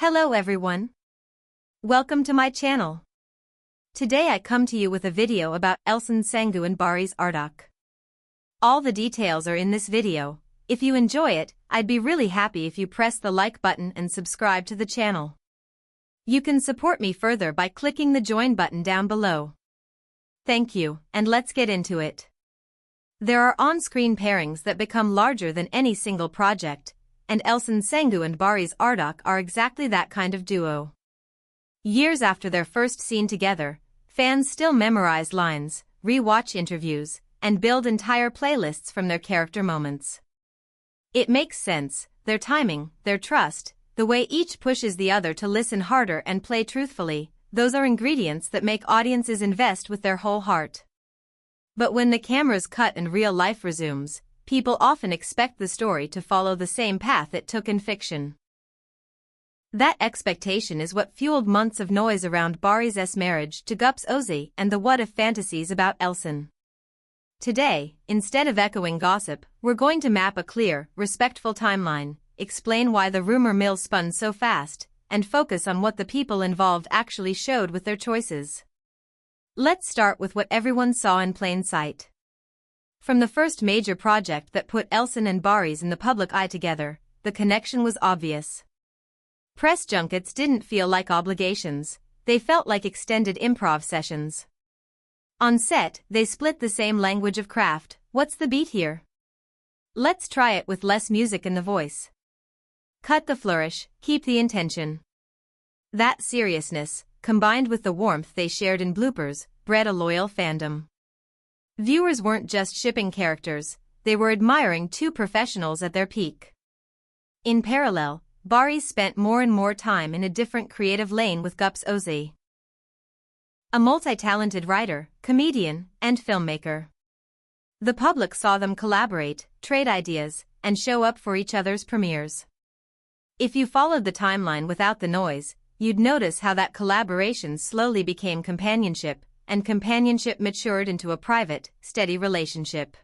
Hello everyone. Welcome to my channel. Today I come to you with a video about Elçin Sangu and Barış Arduç. All the details are in this video. If you enjoy it, I'd be really happy if you press the like button and subscribe to the channel. You can support me further by clicking the join button down below. Thank you, and let's get into it. There are on-screen pairings that become larger than any single project, and Elçin Sangu and Barış Arduç are exactly that kind of duo. Years after their first scene together, fans still memorize lines, re-watch interviews, and build entire playlists from their character moments. It makes sense, their timing, their trust, the way each pushes the other to listen harder and play truthfully, those are ingredients that make audiences invest with their whole heart. But when the cameras cut and real life resumes, people often expect the story to follow the same path it took in fiction. That expectation is what fueled months of noise around Barış's marriage to Gupse Özay and the what-if fantasies about Elçin. Today, instead of echoing gossip, we're going to map a clear, respectful timeline, explain why the rumor mill spun so fast, and focus on what the people involved actually showed with their choices. Let's start with what everyone saw in plain sight. From the first major project that put Elçin and Barış in the public eye together, the connection was obvious. Press junkets didn't feel like obligations, they felt like extended improv sessions. On set, they split the same language of craft. What's the beat here? Let's try it with less music in the voice. Cut the flourish, keep the intention. That seriousness, combined with the warmth they shared in bloopers, bred a loyal fandom. Viewers weren't just shipping characters, they were admiring two professionals at their peak. In parallel, Barış spent more and more time in a different creative lane with Gupse Özay. A multi-talented writer, comedian, and filmmaker. The public saw them collaborate, trade ideas, and show up for each other's premieres. If you followed the timeline without the noise, you'd notice how that collaboration slowly became companionship, and companionship matured into a private, steady relationship.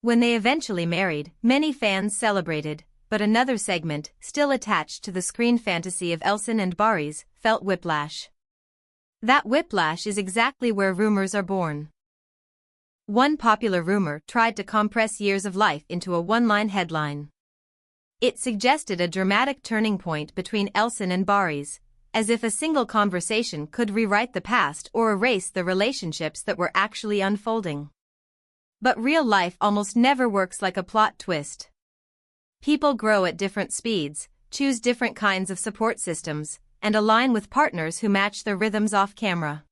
When they eventually married, many fans celebrated, but another segment, still attached to the screen fantasy of Elçin and Barış, felt whiplash. That whiplash is exactly where rumors are born. One popular rumor tried to compress years of life into a one-line headline. It suggested a dramatic turning point between Elçin and Barış, as if a single conversation could rewrite the past or erase the relationships that were actually unfolding. But real life almost never works like a plot twist. People grow at different speeds, choose different kinds of support systems, and align with partners who match their rhythms off camera.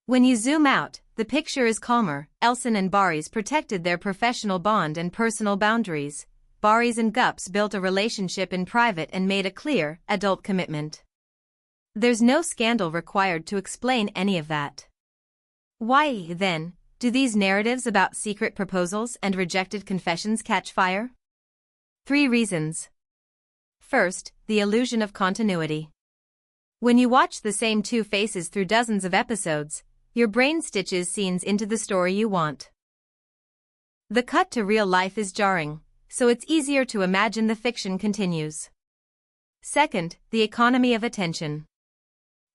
When you zoom out, the picture is calmer. Elçin and Barış protected their professional bond and personal boundaries. Barış and Gupse built a relationship in private and made a clear, adult commitment. There's no scandal required to explain any of that. Why, then, do these narratives about secret proposals and rejected confessions catch fire? 3 reasons. First, the illusion of continuity. When you watch the same two faces through dozens of episodes, your brain stitches scenes into the story you want. The cut to real life is jarring, so it's easier to imagine the fiction continues. Second, the economy of attention.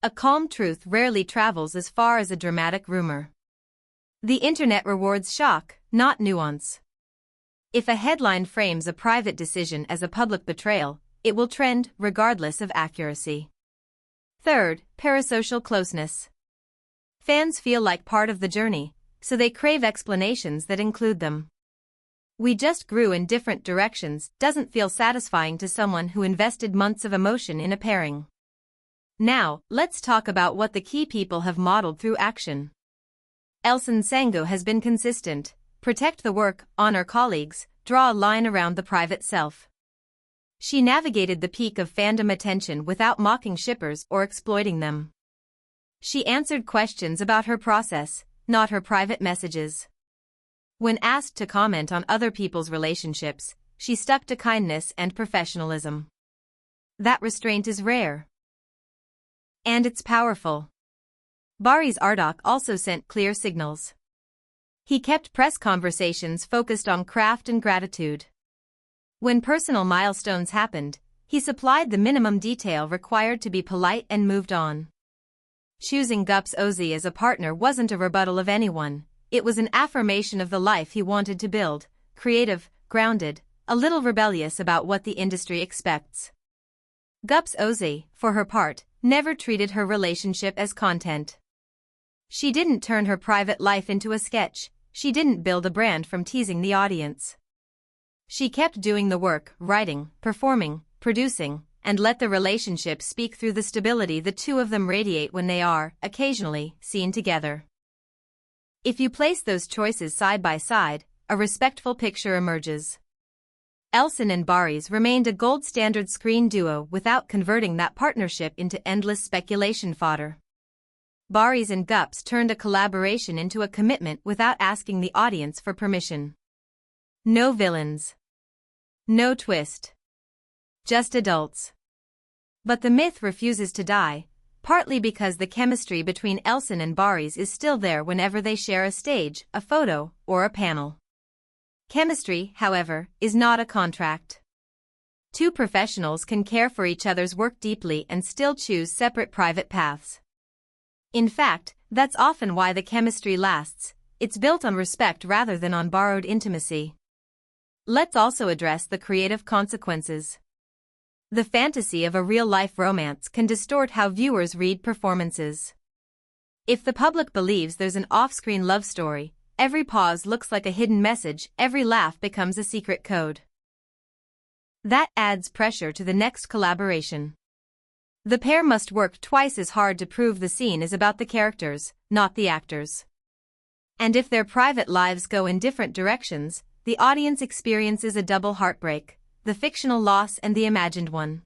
A calm truth rarely travels as far as a dramatic rumor. The internet rewards shock, not nuance. If a headline frames a private decision as a public betrayal, it will trend regardless of accuracy. Third, parasocial closeness. Fans feel like part of the journey, so they crave explanations that include them. We just grew in different directions doesn't feel satisfying to someone who invested months of emotion in a pairing. Now, let's talk about what the key people have modeled through action. Elçin Sangu has been consistent: protect the work, honor colleagues, draw a line around the private self. She navigated the peak of fandom attention without mocking shippers or exploiting them. She answered questions about her process, not her private messages. When asked to comment on other people's relationships, she stuck to kindness and professionalism. That restraint is rare. And it's powerful. Barış Arduç also sent clear signals. He kept press conversations focused on craft and gratitude. When personal milestones happened, He supplied the minimum detail required to be polite and moved on. Choosing Özay as a partner wasn't a rebuttal of anyone, it was an affirmation of the life he wanted to build, creative, grounded, a little rebellious about what the industry expects. Özay, for her part, never treated her relationship as content. She didn't turn her private life into a sketch, she didn't build a brand from teasing the audience. She kept doing the work, writing, performing, producing, and let the relationship speak through the stability the two of them radiate when they are, occasionally, seen together. If you place those choices side by side, a respectful picture emerges. Elçin and Barış remained a gold standard screen duo without converting that partnership into endless speculation fodder. Barış and Gupse turned a collaboration into a commitment without asking the audience for permission. No villains. No twist. Just adults. But the myth refuses to die, partly because the chemistry between Elçin and Barış is still there whenever they share a stage, a photo, or a panel. Chemistry, however, is not a contract. Two professionals can care for each other's work deeply and still choose separate private paths. In fact, that's often why the chemistry lasts, it's built on respect rather than on borrowed intimacy. Let's also address the creative consequences. The fantasy of a real-life romance can distort how viewers read performances. If the public believes there's an off-screen love story, every pause looks like a hidden message, every laugh becomes a secret code. That adds pressure to the next collaboration. The pair must work twice as hard to prove the scene is about the characters, not the actors. And if their private lives go in different directions, the audience experiences a double heartbreak, the fictional loss and the imagined one.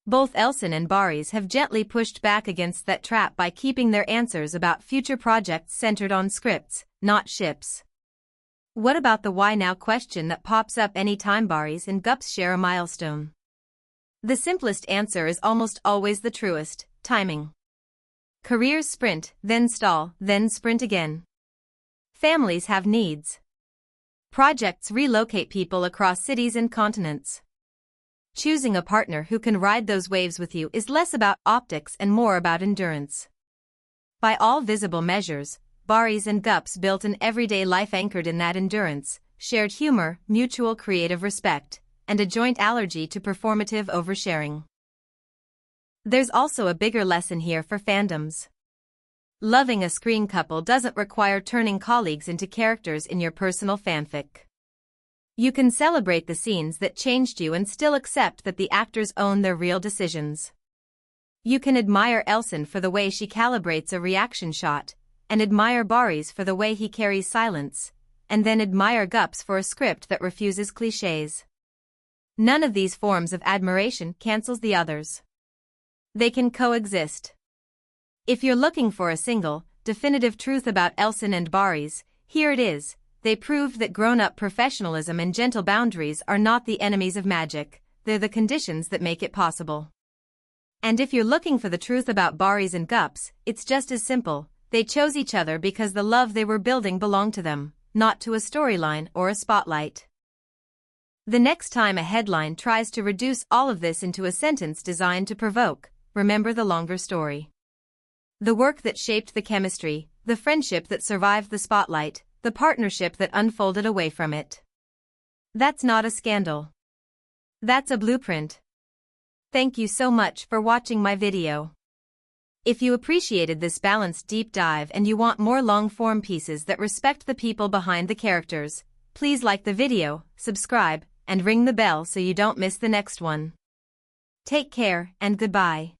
Both Elçin and Barış have gently pushed back against that trap by keeping their answers about future projects centered on scripts, not ships. What about the why now question that pops up anytime Barış and Gupse share a milestone? The simplest answer is almost always the truest: timing. Careers sprint, then stall, then sprint again. Families have needs. Projects relocate people across cities and continents. Choosing a partner who can ride those waves with you is less about optics and more about endurance. By all visible measures, Barış and Gupse built an everyday life anchored in that endurance, shared humor, mutual creative respect, and a joint allergy to performative oversharing. There's also a bigger lesson here for fandoms. Loving a screen couple doesn't require turning colleagues into characters in your personal fanfic. You can celebrate the scenes that changed you and still accept that the actors own their real decisions. You can admire Elçin for the way she calibrates a reaction shot, and admire Barış for the way he carries silence, and then admire Gupse for a script that refuses clichés. None of these forms of admiration cancels the others. They can coexist. If you're looking for a single, definitive truth about Elçin and Barış, here it is: they proved that grown-up professionalism and gentle boundaries are not the enemies of magic, they're the conditions that make it possible. And if you're looking for the truth about Barış and Gupse, it's just as simple: they chose each other because the love they were building belonged to them, not to a storyline or a spotlight. The next time a headline tries to reduce all of this into a sentence designed to provoke, remember the longer story. The work that shaped the chemistry, the friendship that survived the spotlight, the partnership that unfolded away from it. That's not a scandal. That's a blueprint. Thank you so much for watching my video. If you appreciated this balanced deep dive and you want more long-form pieces that respect the people behind the characters, please like the video, subscribe, and ring the bell so you don't miss the next one. Take care and goodbye.